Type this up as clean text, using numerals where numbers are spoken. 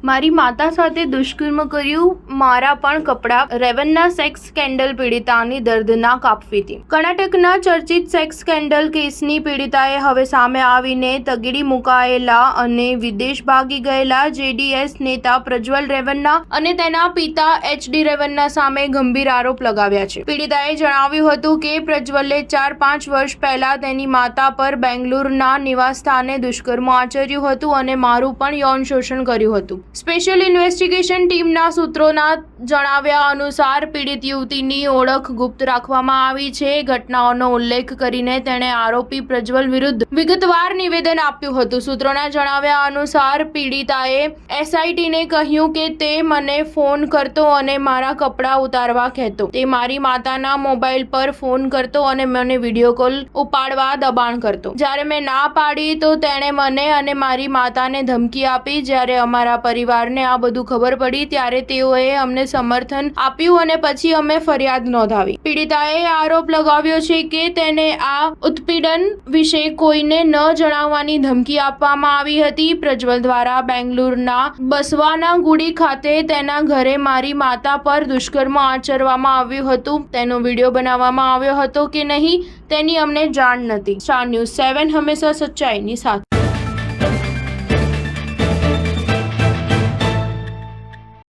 મારી માતા સાથે દુષ્કર્મ કર્યું, મારા પણ કપડાં. રેવન્ના સેક્સ સ્કેન્ડલ પીડિતાની દર્દનાક આપવીતી. કર્ણાટકના ચર્ચિત સેક્સ સ્કેન્ડલ કેસની પીડિતાએ હવે સામે આવીને તગડી મુકાયેલા અને વિદેશ ભાગી ગયેલા જેડીએસ નેતા પ્રજ્વલ રેવન્ના અને તેના પિતા એચડી રેવન્ના સામે ગંભીર આરોપ લગાવ્યા છે. પીડિતાએ જણાવ્યું હતું કે પ્રજ્વલે 4-5 વર્ષ પહેલા તેની માતા પર બેંગલુરુના નિવાસસ્થાને દુષ્કર્મ આચર્યું હતું અને મારું પણ યૌન શોષણ કર્યું હતું. સ્પેશિયલ ઇન્વેસ્ટિગેશન ટીમના સૂત્રોના જણાવ્યા અનુસાર પીડિત યુવતીની ઓળખ ગુપ્ત રાખવામાં આવી છે. ઘટનાઓનો ઉલ્લેખ કરીને તેણે આરોપી પ્રજ્વલ વિરુદ્ધ વિગતવાર નિવેદન આપ્યું હતું. સૂત્રોના જણાવ્યા અનુસાર પીડિતાએ એસઆઈટીને કહ્યું કે તે મને ફોન કરતો અને મારા કપડાં ઉતારવા કહેતો. તે મારી માતાના મોબાઈલ પર ફોન કરતો અને મને વિડીયો કોલ ઉપાડવા દબાણ કરતો. જ્યારે મેં ના પાડી તો તેણે મને અને મારી માતાને ધમકી આપી. જ્યારે અમારા પરિવારને આ બધું ખબર પડી ત્યારે તેઓએ અમને સમર્થન આપ્યું અને પછી અમે ફરિયાદ નોંધાવી. પીડિતાએ આરોપ લગાવ્યો છે કે તેને આ ઉત્પીડન વિશે કોઈને ન જણાવવાની ધમકી આપવામાં આવી હતી. પ્રજ્વલ દ્વારા બેંગલુરુના બસવાનાગુડી ખાતે તેના ઘરે મારી માતા પર દુષ્કર્મ આચરવામાં આવ્યું હતું. તેનો વિડીયો બનાવવામાં આવ્યો હતો કે નહીં તેની અમને જાણ નથી. સ્ટાર ન્યૂઝ 7 હંમેશા સચ્ચાઈની સાથે.